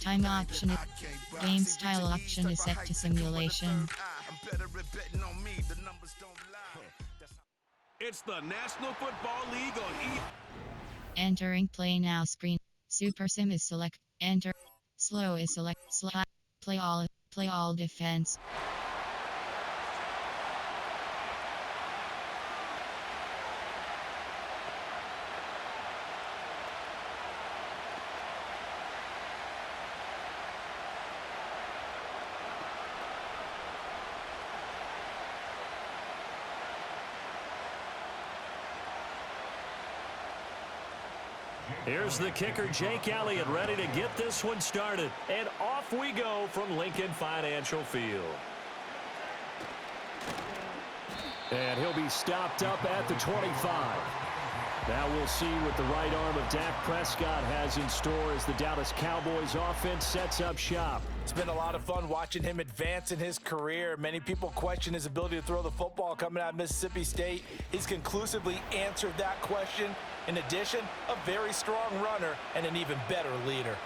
Time option. Game style option is set to simulation. It's the National Football League on E. Entering play now screen. Super sim is select. Enter. Slow is select. Slide. Play all. Play all defense. Here's the kicker, Jake Elliott, ready to get this one started. And off we go from Lincoln Financial Field. And he'll be stopped up at the 25. Now we'll see what the right arm of Dak Prescott has in store as the Dallas Cowboys offense sets up shop. It's been a lot of fun watching him advance in his career. Many people question his ability to throw the football coming out of Mississippi State. He's conclusively answered that question. In addition, a very strong runner and an even better leader.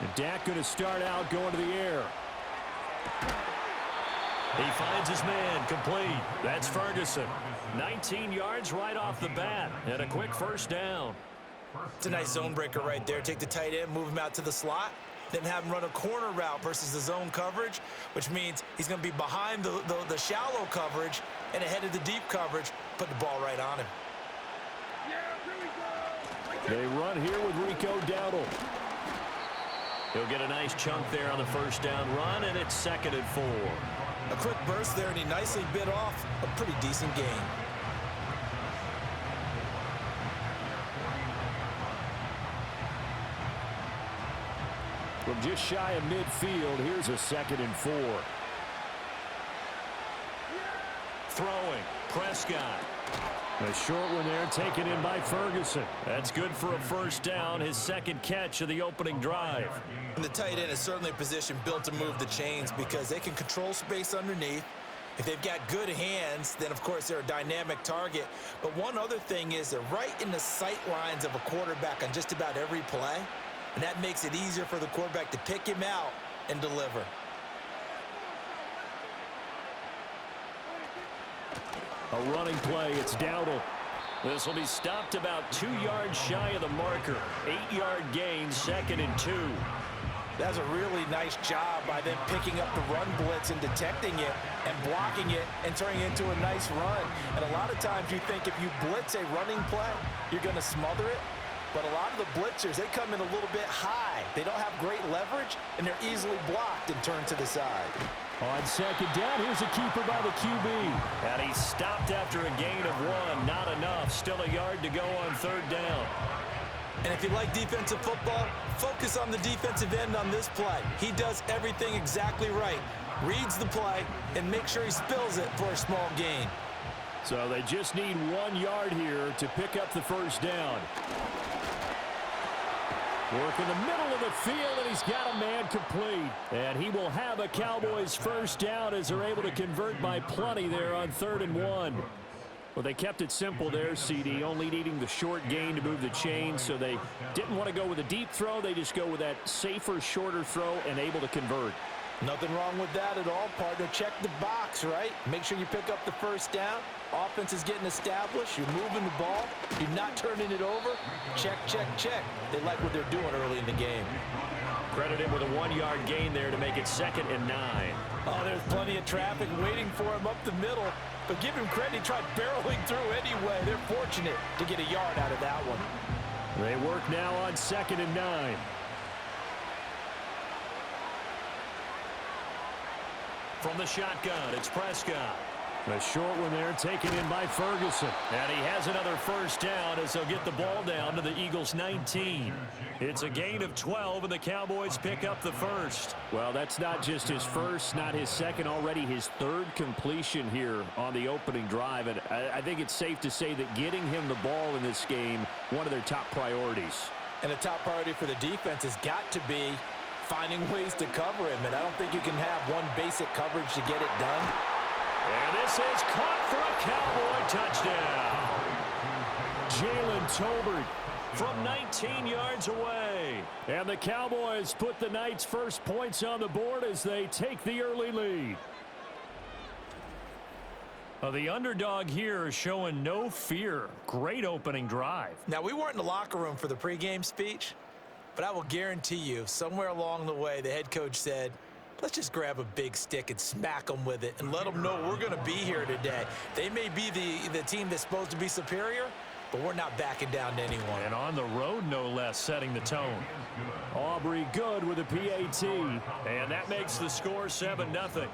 And Dak going to start out going to the air. He finds his man, complete. That's Ferguson. 19 yards right off the bat, and a quick first down. It's a nice zone breaker right there. Take the tight end, move him out to the slot, then have him run a corner route versus the zone coverage, which means he's going to be behind the shallow coverage and ahead of the deep coverage. Put the ball right on him. They run here with Rico Dowdle. He'll get a nice chunk there on the first down run, and it's 2nd and 4. A quick burst there, and he nicely bit off a pretty decent gain. From just shy of midfield, here's a 2nd and 4. Throwing, Prescott. A short one there taken in by Ferguson. That's good for a first down, his second catch of the opening drive. And the tight end is certainly a position built to move the chains because they can control space underneath. If they've got good hands, then of course they're a dynamic target. But one other thing is they're right in the sight lines of a quarterback on just about every play. And that makes it easier for the quarterback to pick him out and deliver. A running play, it's Dowdle. This will be stopped about 2 yards shy of the marker. 8-yard gain, 2nd and 2. That's a really nice job by them picking up the run blitz and detecting it and blocking it and turning it into a nice run. And a lot of times you think if you blitz a running play, you're going to smother it. But a lot of the blitzers, they come in a little bit high. They don't have great leverage, and they're easily blocked and turned to the side. On 2nd down, here's a keeper by the QB. And he's stopped after a gain of 1. Not enough. Still a yard to go on 3rd down. And if you like defensive football, focus on the defensive end on this play. He does everything exactly right. Reads the play and makes sure he spills it for a small gain. So they just need 1 yard here to pick up the first down. Work in the middle of the field, and he's got a man complete. And he will have a Cowboys first down as they're able to convert by plenty there on 3rd and 1. Well, they kept it simple there, CD, only needing the short gain to move the chains, so they didn't want to go with a deep throw. They just go with that safer, shorter throw and able to convert. Nothing wrong with that at all, partner. Check the box, right? Make sure you pick up the first down. Offense is getting established. You're moving the ball. You're not turning it over. Check, check, check. They like what they're doing early in the game. Credit him with a 1 yard gain there to make it 2nd and 9. Oh, there's plenty of traffic waiting for him up the middle. But give him credit. He tried barreling through anyway. They're fortunate to get a yard out of that one. They work now on 2nd and 9. From the shotgun, it's Prescott. A short one there taken in by Ferguson. And he has another first down as they'll get the ball down to the Eagles' 19. It's a gain of 12, and the Cowboys pick up the first. Well, that's not just his first, not his second, already his 3rd completion here on the opening drive. And I think it's safe to say that getting him the ball in this game, one of their top priorities. And the top priority for the defense has got to be finding ways to cover him. And I don't think you can have one basic coverage to get it done. And this is caught for a Cowboy touchdown. Jalen Tolbert from 19 yards away. And the Cowboys put the Knights' first points on the board as they take the early lead. The underdog here is showing no fear. Great opening drive. Now, we weren't in the locker room for the pregame speech, but I will guarantee you somewhere along the way the head coach said, let's just grab a big stick and smack them with it and let them know we're going to be here today. They may be the team that's supposed to be superior, but we're not backing down to anyone. And on the road, no less, setting the tone. Aubrey good with a PAT, and that makes the score 7-0.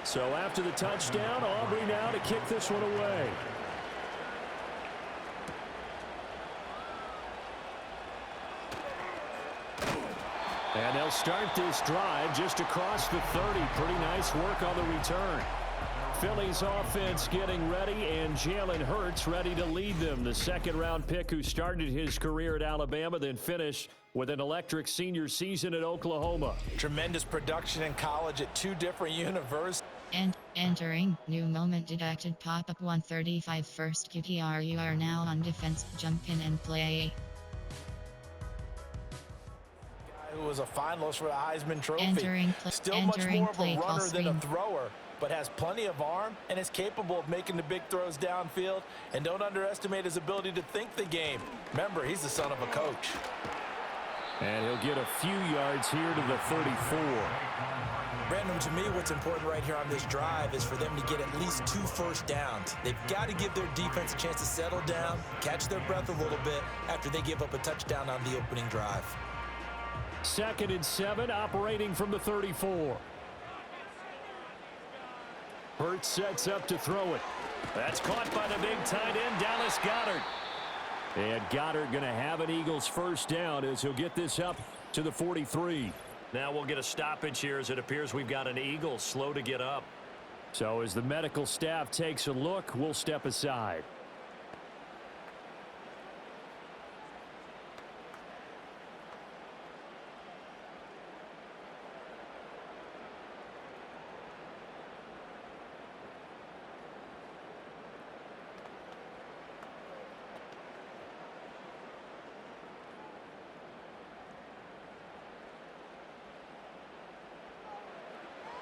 So after the touchdown, Aubrey now to kick this one away. And they'll start this drive just across the 30. Pretty nice work on the return. Philly's offense getting ready, and Jalen Hurts ready to lead them. The second-round pick who started his career at Alabama, then finished with an electric senior season at Oklahoma. Tremendous production in college at two different universities. And entering new moment detected pop-up 135 first QPR. You are now on defense. Jump in and play. Guy who was a finalist for the Heisman Trophy. Still much entering more of play a call runner than a screen. thrower, but has plenty of arm and is capable of making the big throws downfield. And don't underestimate his ability to think the game. Remember, he's the son of a coach. And he'll get a few yards here to the 34. Brandon, to me, what's important right here on this drive is for them to get at least 2 first downs. They've got to give their defense a chance to settle down, catch their breath a little bit after they give up a touchdown on the opening drive. 2nd and 7, operating from the 34. Hurts sets up to throw it. That's caught by the big tight end, Dallas Goedert. And Goddard going to have an Eagles first down as he'll get this up to the 43. Now we'll get a stoppage here as it appears we've got an Eagle slow to get up. So as the medical staff takes a look, we'll step aside.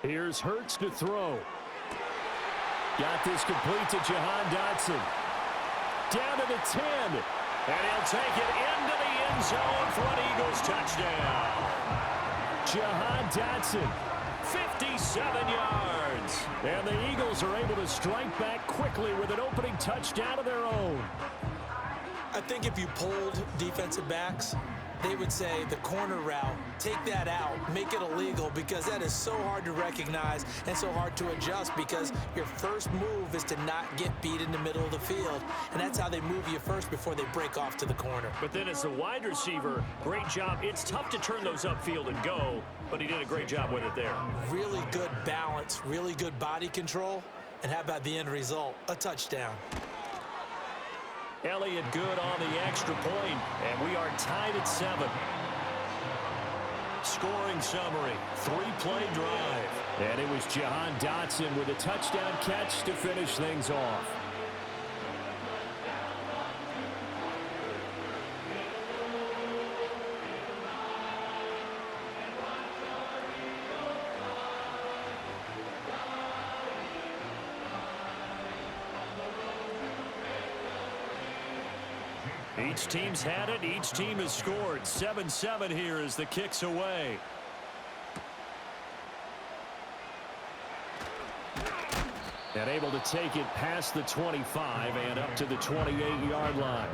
Here's Hurts to throw. Got this complete to Jahan Dotson. Down to the 10. And he'll take it into the end zone for an Eagles touchdown. Jahan Dotson, 57 yards. And the Eagles are able to strike back quickly with an opening touchdown of their own. I think if you polled defensive backs, they would say the corner route, take that out, make it illegal, because that is so hard to recognize and so hard to adjust, because your first move is to not get beat in the middle of the field, and that's how they move you first before they break off to the corner. But then as a wide receiver, great job. It's tough to turn those upfield and go, but he did a great job with it there. Really good balance, really good body control, and how about the end result? A touchdown. Elliott good on the extra point, and we are tied at 7. Scoring summary, 3-play drive. And it was Jahan Dotson with a touchdown catch to finish things off. Each team's had it. Each team has scored. 7-7 here as the kick's away. And able to take it past the 25 and up to the 28-yard line.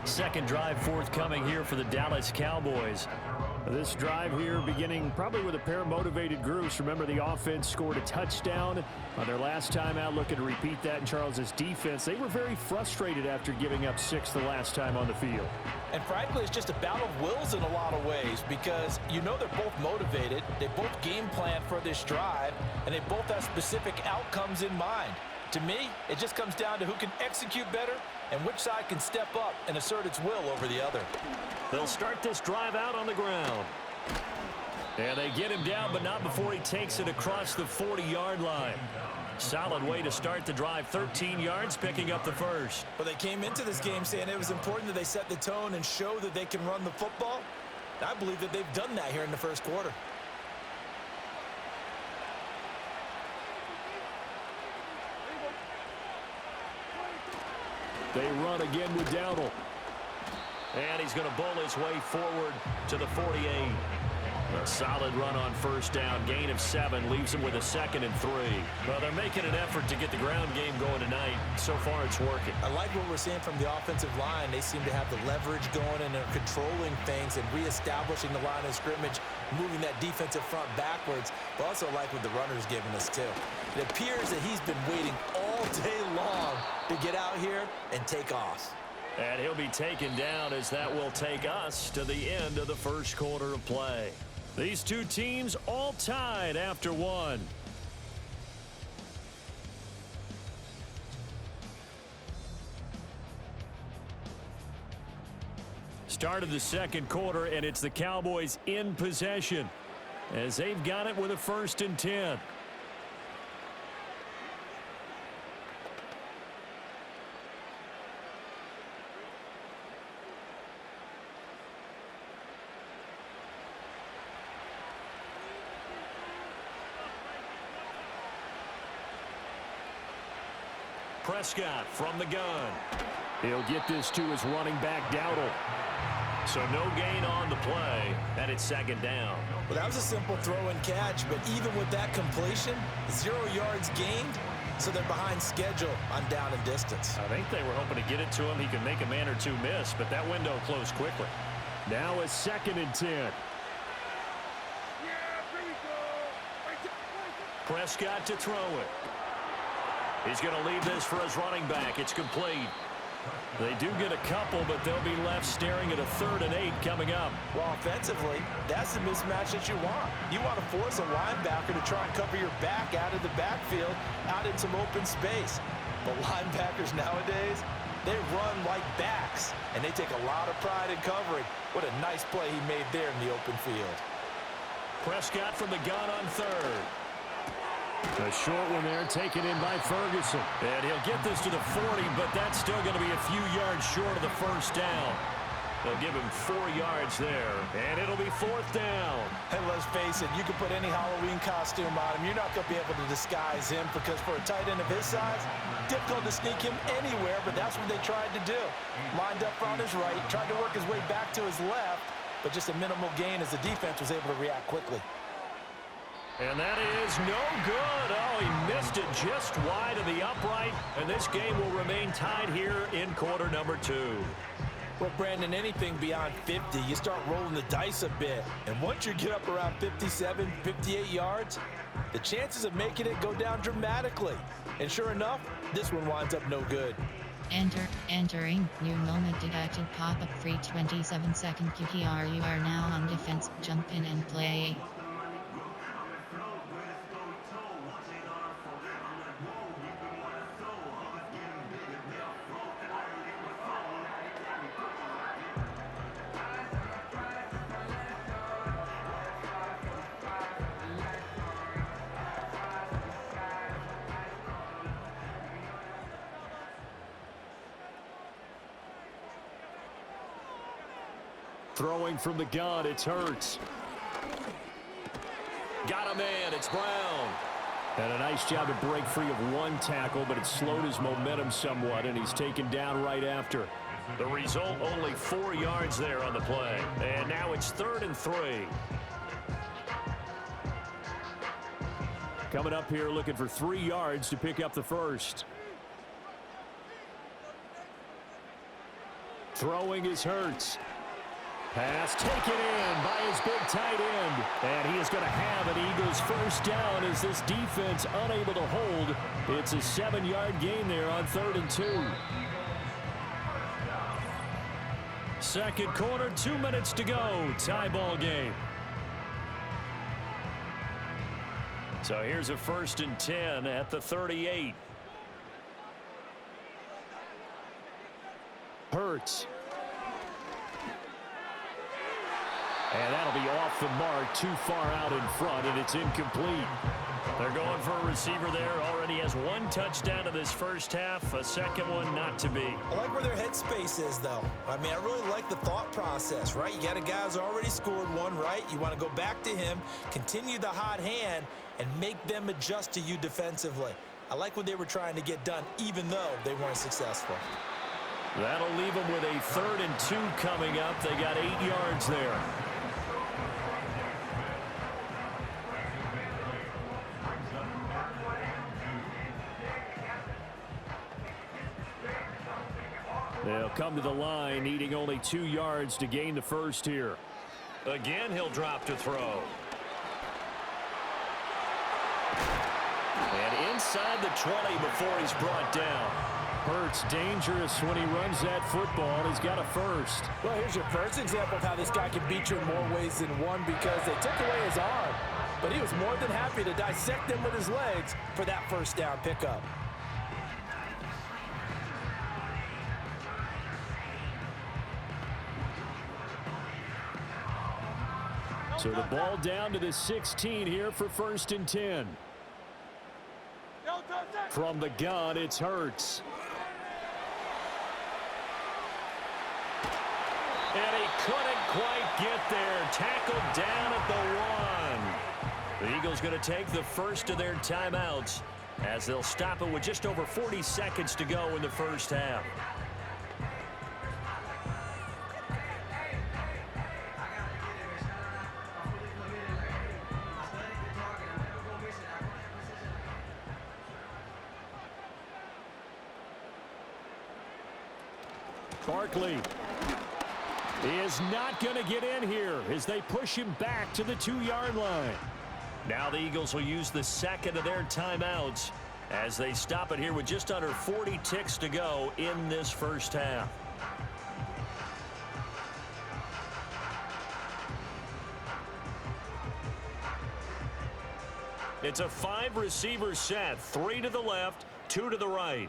Second drive forthcoming here for the Dallas Cowboys. This drive here beginning probably with a pair of motivated groups. Remember, the offense scored a touchdown on their last time out, looking to repeat that in Charles's defense. They were very frustrated after giving up 6 the last time on the field. And frankly, it's just a battle of wills in a lot of ways because you know they're both motivated, they both game plan for this drive, and they both have specific outcomes in mind. To me, it just comes down to who can execute better and which side can step up and assert its will over the other. They'll start this drive out on the ground. And they get him down, but not before he takes it across the 40-yard line. Solid way to start the drive, 13 yards, picking up the first. Well, they came into this game saying it was important that they set the tone and show that they can run the football. I believe that they've done that here in the first quarter. They run again with Dowdle. And he's going to bowl his way forward to the 48. A solid run on first down. Gain of 7 leaves him with a 2nd and 3. Well, they're making an effort to get the ground game going tonight. So far, it's working. I like what we're seeing from the offensive line. They seem to have the leverage going, and they're controlling things and reestablishing the line of scrimmage, moving that defensive front backwards. But also like what the runner's giving us, too. It appears that he's been waiting all day long to get out here and take off. And he'll be taken down as that will take us to the end of the first quarter of play. These two teams all tied after 1. Start of the second quarter, and it's the Cowboys in possession as they've got it with a 1st and 10. Prescott from the gun. He'll get this to his running back, Dowdle. So no gain on the play, and it's 2nd down. Well, that was a simple throw and catch, but even with that completion, 0 yards gained, so they're behind schedule on down and distance. I think they were hoping to get it to him. He could make a man or two miss, but that window closed quickly. Now a 2nd and 10. Prescott to throw it. He's going to leave this for his running back. It's complete. They do get a couple, but they'll be left staring at a 3rd and 8 coming up. Well, offensively, that's the mismatch that you want. You want to force a linebacker to try and cover your back out of the backfield, out in some open space. But linebackers nowadays, they run like backs, and they take a lot of pride in covering. What a nice play he made there in the open field. Prescott from the gun on 3rd. A short one there, taken in by Ferguson. And he'll get this to the 40, but that's still going to be a few yards short of the first down. They'll give him 4 yards there, and it'll be 4th down. And let's face it, you can put any Halloween costume on him. You're not going to be able to disguise him because for a tight end of his size, difficult to sneak him anywhere, but that's what they tried to do. Lined up on his right, tried to work his way back to his left, but just a minimal gain as the defense was able to react quickly. And that is no good. Oh, he missed it just wide of the upright. And this game will remain tied here in quarter number 2. Well, Brandon, anything beyond 50, you start rolling the dice a bit. And once you get up around 57, 58 yards, the chances of making it go down dramatically. And sure enough, this one winds up no good. Entering, new moment detected, pop-up free 27-second QPR. You are now on defense, jump in and play. Throwing from the gun, it's Hurts. Got a man, it's Brown. And a nice job to break free of 1 tackle, but it slowed his momentum somewhat, and he's taken down right after. The result, only 4 yards there on the play. And now it's 3rd and 3. Coming up here looking for 3 yards to pick up the first. Throwing is Hurts. Pass taken in by his big tight end. And he is going to have an Eagles first down as this defense unable to hold. It's a 7-yard gain there on 3rd and 2. Second quarter, 2 minutes to go. Tie ball game. So here's a 1st and 10 at the 38. Hurts. And that'll be off the mark, too far out in front, and it's incomplete. They're going for a receiver there. Already has 1 touchdown in this first half, a second one not to be. I like where their headspace is, though. I mean, I really like the thought process, right? You got a guy who's already scored 1, right? You want to go back to him, continue the hot hand, and make them adjust to you defensively. I like what they were trying to get done, even though they weren't successful. That'll leave them with a 3rd and 2 coming up. They got 8 yards there. They'll come to the line, needing only 2 yards to gain the first here. Again, he'll drop to throw. And inside the 20 before he's brought down. Hurts dangerous when he runs that football. He's got a first. Well, here's your first example of how this guy can beat you in more ways than one, because they took away his arm. But he was more than happy to dissect them with his legs for that first down pickup. So the ball down to the 16 here for 1st and 10. From the gun, it's Hurts. And he couldn't quite get there. Tackled down at the 1. The Eagles going to take the first of their timeouts as they'll stop it with just over 40 seconds to go in the first half. Barkley is not going to get in here as they push him back to the 2-yard line. Now the Eagles will use the second of their timeouts as they stop it here with just under 40 ticks to go in this first half. It's a 5-receiver set, 3 to the left, 2 to the right.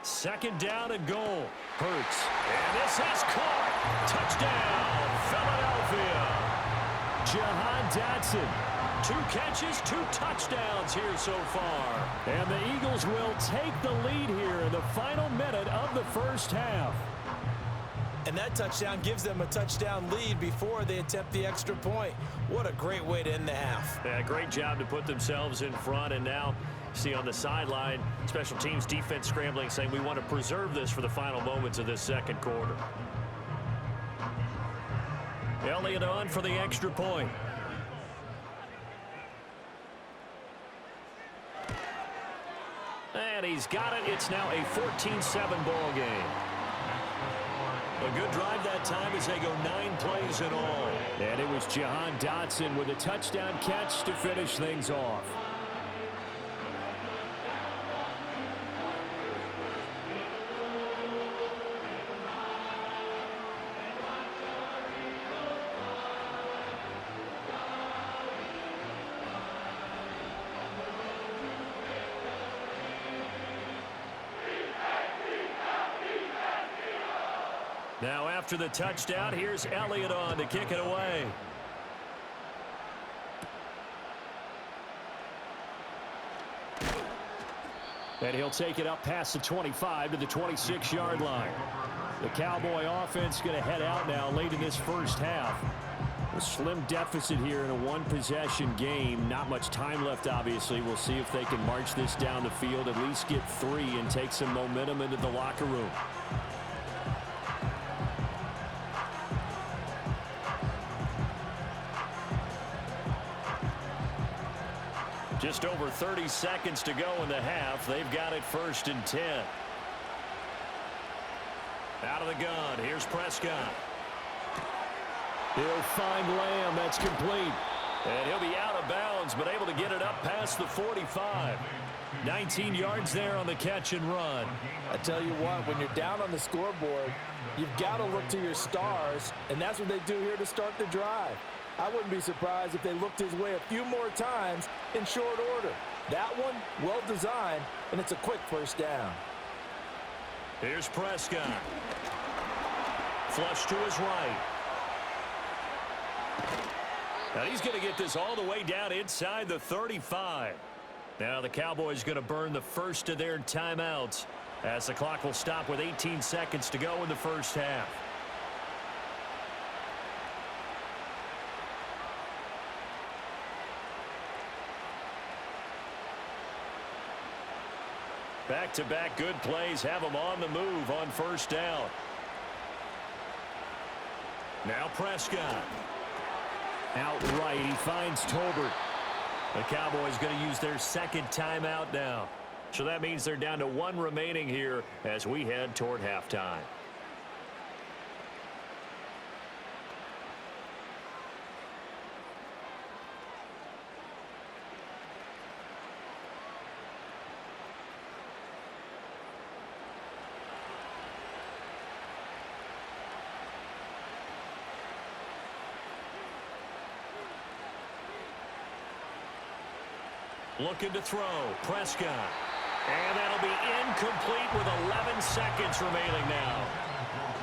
Second down and goal. Hurts. And this is caught. Touchdown, Philadelphia. Jahan Dotson. 2 catches, 2 touchdowns here so far. And the Eagles will take the lead here in the final minute of the first half. And that touchdown gives them a touchdown lead before they attempt the extra point. What a great way to end the half. Yeah, great job to put themselves in front, and now see on the sideline, special teams defense scrambling, saying we want to preserve this for the final moments of this second quarter. Elliott on for the extra point. And he's got it. It's now a 14-7 ball game. A good drive that time as they go 9 plays in all. And it was Jahan Dotson with a touchdown catch to finish things off. Now after the touchdown, here's Elliott on to kick it away. And he'll take it up past the 25 to the 26-yard line. The Cowboy offense going to head out now late in this first half. A slim deficit here in a 1-possession game. Not much time left, obviously. We'll see if they can march this down the field, at least get 3 and take some momentum into the locker room. Just over 30 seconds to go in the half. They've got it 1st and 10. Out of the gun, here's Prescott. He'll find Lamb. That's complete. And he'll be out of bounds, but able to get it up past the 45. 19 yards there on the catch and run. I tell you what, when you're down on the scoreboard, you've got to look to your stars, and that's what they do here to start the drive. I wouldn't be surprised if they looked his way a few more times in short order. That one, well designed, and it's a quick first down. Here's Prescott. Flush to his right. Now he's going to get this all the way down inside the 35. Now the Cowboys going to burn the first of their timeouts as the clock will stop with 18 seconds to go in the first half. Back-to-back good plays have them on the move on first down. Now Prescott. Outright, he finds Tolbert. The Cowboys going to use their second timeout now. So that means they're down to one remaining here as we head toward halftime. Looking to throw. Prescott. And that'll be incomplete with 11 seconds remaining now.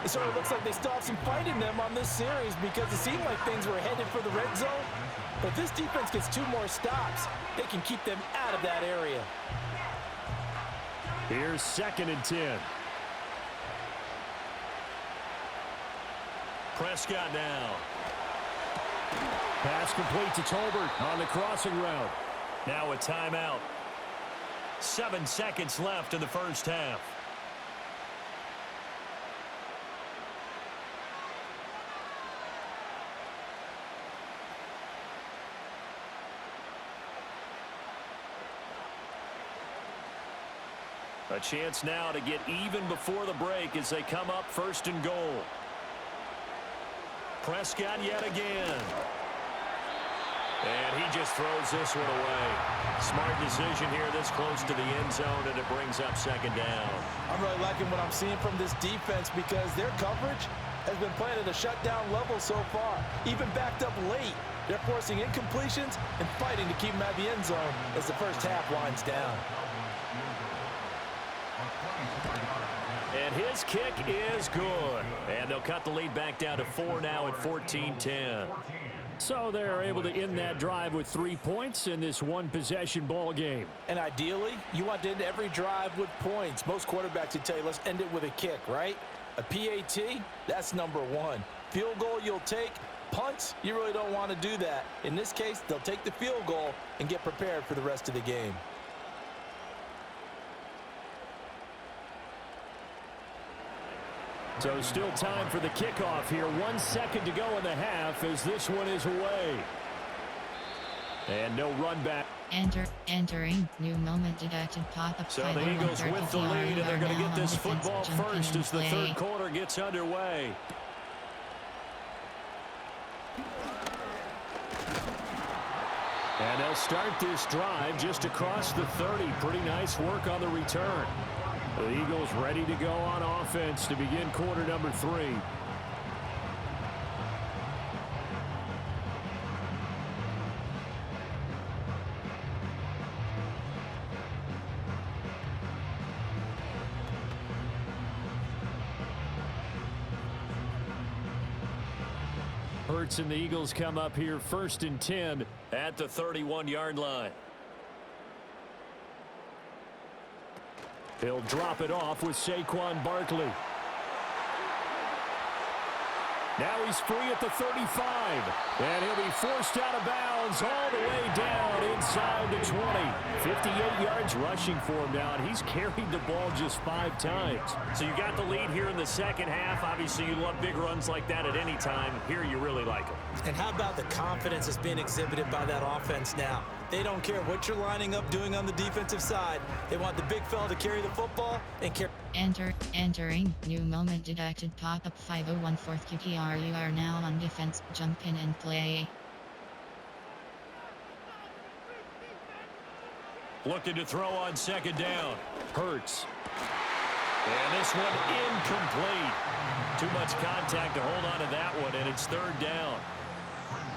It sort of looks like they still have some fight in them on this series because it seemed like things were headed for the red zone. But if this defense gets 2 more stops, they can keep them out of that area. Here's 2nd and 10. Prescott now. Pass complete to Tolbert on the crossing route. Now a timeout. 7 seconds left in the first half. A chance now to get even before the break as they come up 1st and goal. Prescott yet again. And he just throws this one away. Smart decision here this close to the end zone, and it brings up 2nd down. I'm really liking what I'm seeing from this defense because their coverage has been playing at a shutdown level so far. Even backed up late, they're forcing incompletions and fighting to keep them out of the end zone as the first half winds down. And his kick is good. And they'll cut the lead back down to 4 now at 14-10. So they're able to end that drive with 3 points in this one-possession ball game. And ideally, you want to end every drive with points. Most quarterbacks would tell you, let's end it with a kick, right? A PAT, that's number 1. Field goal you'll take. Punts, you really don't want to do that. In this case, they'll take the field goal and get prepared for the rest of the game. So still time for the kickoff here. 1 second to go in the half as this one is away. And no run back. Entering. New moment detected. Pop-up. So the Eagles with the lead, and they're going to get this football first as the third quarter gets underway. And they'll start this drive just across the 30. Pretty nice work on the return. The Eagles ready to go on offense to begin quarter number 3. Hurts and the Eagles come up here 1st and 10 at the 31-yard line. He'll drop it off with Saquon Barkley. Now he's free at the 35. And he'll be forced out of bounds all the way down inside the 20. 58 yards rushing for him now, and he's carried the ball just 5 times. So you got the lead here in the second half. Obviously, you love big runs like that at any time. Here you really like them. And how about the confidence that's being exhibited by that offense now? They don't care what you're lining up doing on the defensive side. They want the big fella to carry the football and carry. Entering. New moment detected. Pop-up 501 4th QPR. You are now on defense. Jump in and play. Looking to throw on second down. Hurts. And this one incomplete. Too much contact to hold on to that one, and it's third down.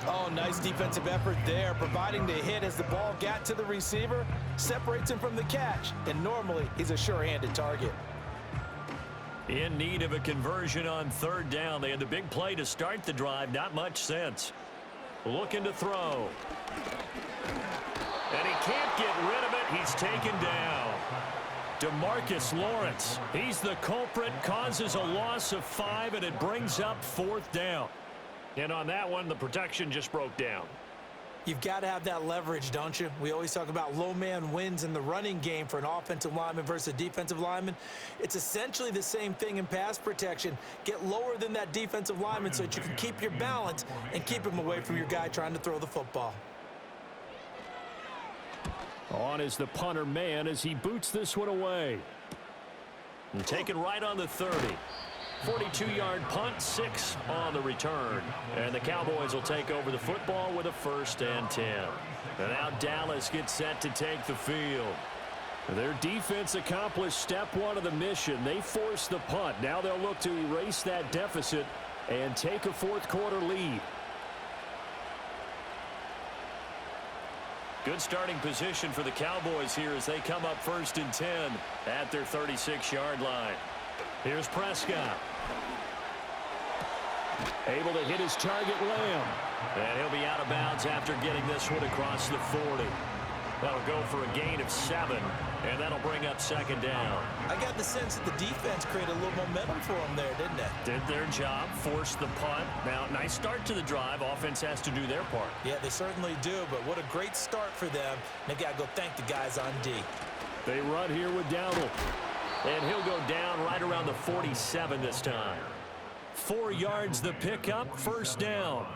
Oh, nice defensive effort there, providing the hit as the ball got to the receiver, separates him from the catch, and normally he's a sure-handed target. In need of a conversion on third down. They had the big play to start the drive. Not much sense. Looking to throw. And he can't get rid of it. He's taken down. DeMarcus Lawrence. He's the culprit. Causes a loss of 5, and it brings up fourth down. And on that one, the protection just broke down. You've got to have that leverage, don't you? We always talk about low man wins in the running game for an offensive lineman versus a defensive lineman. It's essentially the same thing in pass protection. Get lower than that defensive lineman so that you can keep your balance and keep him away from your guy trying to throw the football. On is the punter man as he boots this one away. And taken right on the 30. 42-yard punt, 6 on the return. And the Cowboys will take over the football with a 1st and 10. And now Dallas gets set to take the field. Their defense accomplished step 1 of the mission. They forced the punt. Now they'll look to erase that deficit and take a fourth-quarter lead. Good starting position for the Cowboys here as they come up 1st and 10 at their 36-yard line. Here's Prescott. Able to hit his target, Lamb. And he'll be out of bounds after getting this one across the 40. That'll go for a gain of 7, and that'll bring up second down. I got the sense that the defense created a little momentum for them there, didn't it? Did their job, forced the punt. Now, nice start to the drive. Offense has to do their part. Yeah, they certainly do, but what a great start for them. They've got to go thank the guys on D. They run here with Dowdle. And he'll go down right around the 47 this time. 4 yards the pickup, 1st down.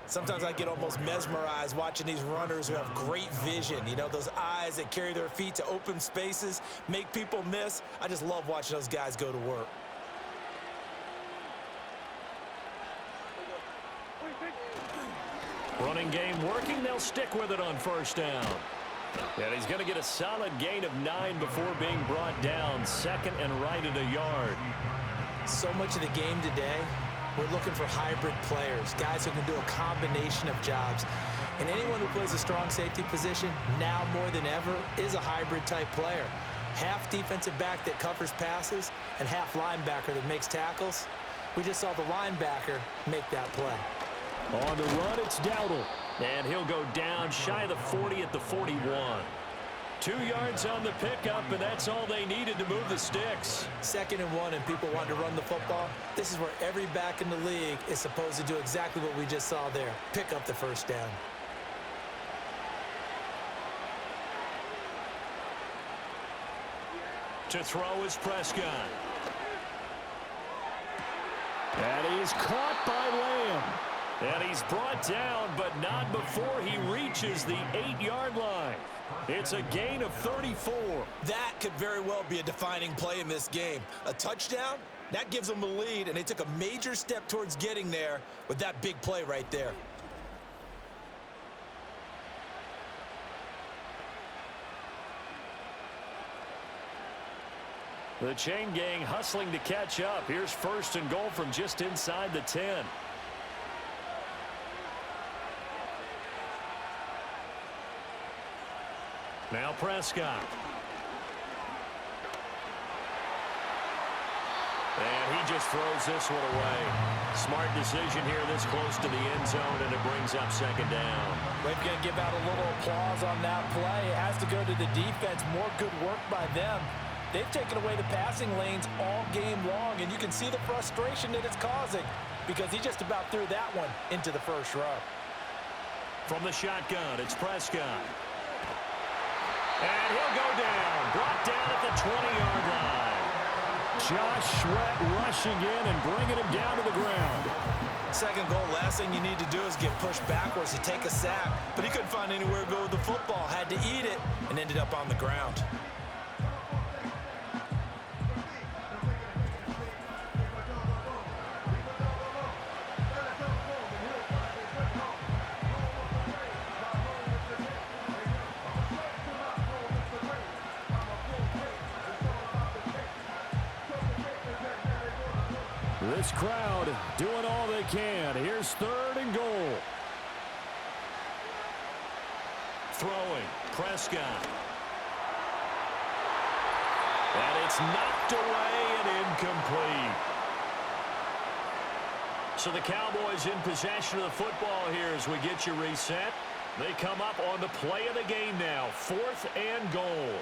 Sometimes I get almost mesmerized watching these runners who have great vision. You know, those eyes that carry their feet to open spaces, make people miss. I just love watching those guys go to work. Running game working. They'll stick with it on 1st down. And he's going to get a solid gain of 9 before being brought down. 2nd and right at a yard. So much of the game today, we're looking for hybrid players, guys who can do a combination of jobs. And anyone who plays a strong safety position, now more than ever, is a hybrid type player. Half defensive back that covers passes and half linebacker that makes tackles. We just saw the linebacker make that play. On the run, it's Dowdle. And he'll go down shy of the 40 at the 41. 2 yards on the pickup, and that's all they needed to move the sticks. 2nd and 1, and people want to run the football. This is where every back in the league is supposed to do exactly what we just saw there. Pick up the 1st down. To throw is Prescott. And he's caught by Lamb. And he's brought down, but not before he reaches the 8-yard line. It's a gain of 34. That could very well be a defining play in this game. A touchdown, that gives them the lead, and they took a major step towards getting there with that big play right there. The chain gang hustling to catch up. Here's 1st and goal from just inside the 10. Now Prescott. And he just throws this one away. Smart decision here this close to the end zone, and it brings up second down. We're going to give out a little applause on that play. It has to go to the defense. More good work by them. They've taken away the passing lanes all game long, and you can see the frustration that it's causing because he just about threw that one into the first row. From the shotgun, it's Prescott. And he'll go down. Brought down at the 20-yard line. Josh Sweat rushing in and bringing him down to the ground. Second goal, last thing you need to do is get pushed backwards to take a sack. But he couldn't find anywhere to go with the football, had to eat it, and ended up on the ground. This crowd doing all they can. Here's 3rd and goal. Throwing, Prescott. And it's knocked away and incomplete. So the Cowboys in possession of the football here as we get you reset. They come up on the play of the game now. 4th and goal.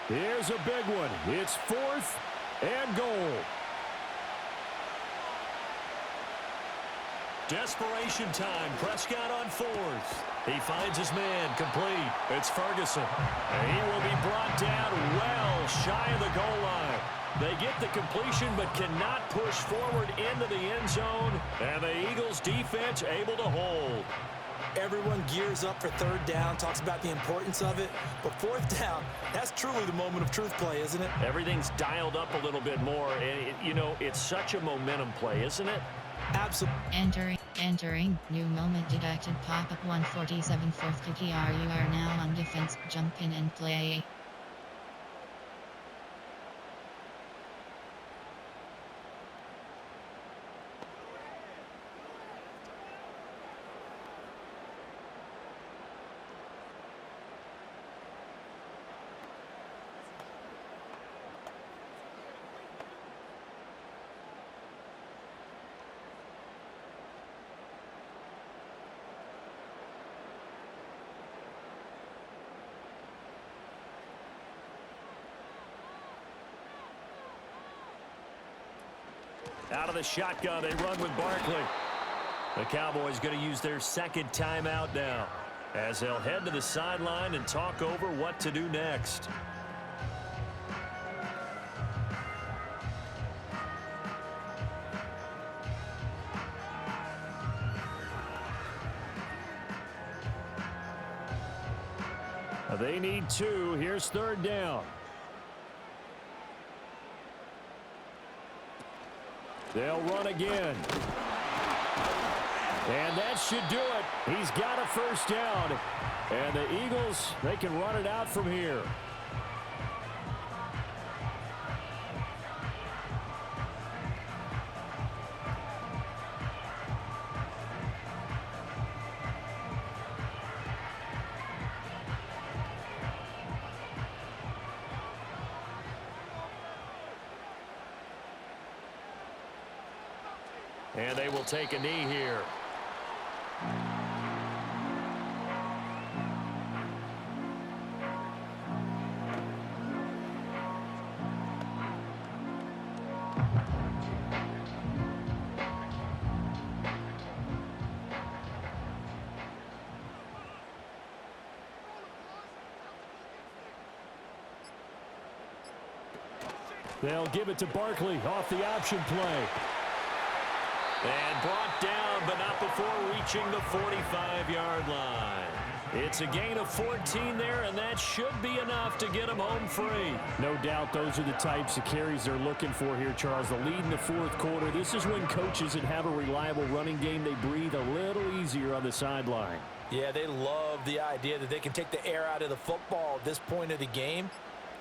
Here's a big one. It's 4th and goal. Desperation time. Prescott on 4th. He finds his man. Complete. It's Ferguson. And he will be brought down well shy of the goal line. They get the completion but cannot push forward into the end zone. And the Eagles defense able to hold. Everyone gears up for 3rd down, talks about the importance of it. But 4th down, that's truly the moment of truth play, isn't it? Everything's dialed up a little bit more. And, you know, it's such a momentum play, isn't it? Absolutely. Entering, new moment detected, pop-up 147 4th QPR. You are now on defense, jump in and play. Out of the shotgun, they run with Barkley. The Cowboys going to use their 2nd timeout now as they'll head to the sideline and talk over what to do next. They need 2. Here's 3rd down. They'll run again. And that should do it. He's got a 1st down. And the Eagles, they can run it out from here. And they will take a knee here. They'll give it to Barkley off the option play. And brought down, but not before reaching the 45-yard line. It's a gain of 14 there, and that should be enough to get them home free. No doubt those are the types of carries they're looking for here, Charles. The lead in the 4th quarter. This is when coaches that have a reliable running game, they breathe a little easier on the sideline. Yeah, they love the idea that they can take the air out of the football at this point of the game.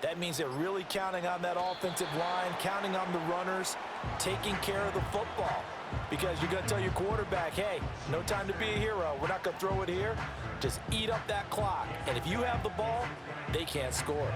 That means they're really counting on that offensive line, counting on the runners, taking care of the football. Because you're going to tell your quarterback, hey, no time to be a hero. We're not going to throw it here. Just eat up that clock. And if you have the ball, they can't score.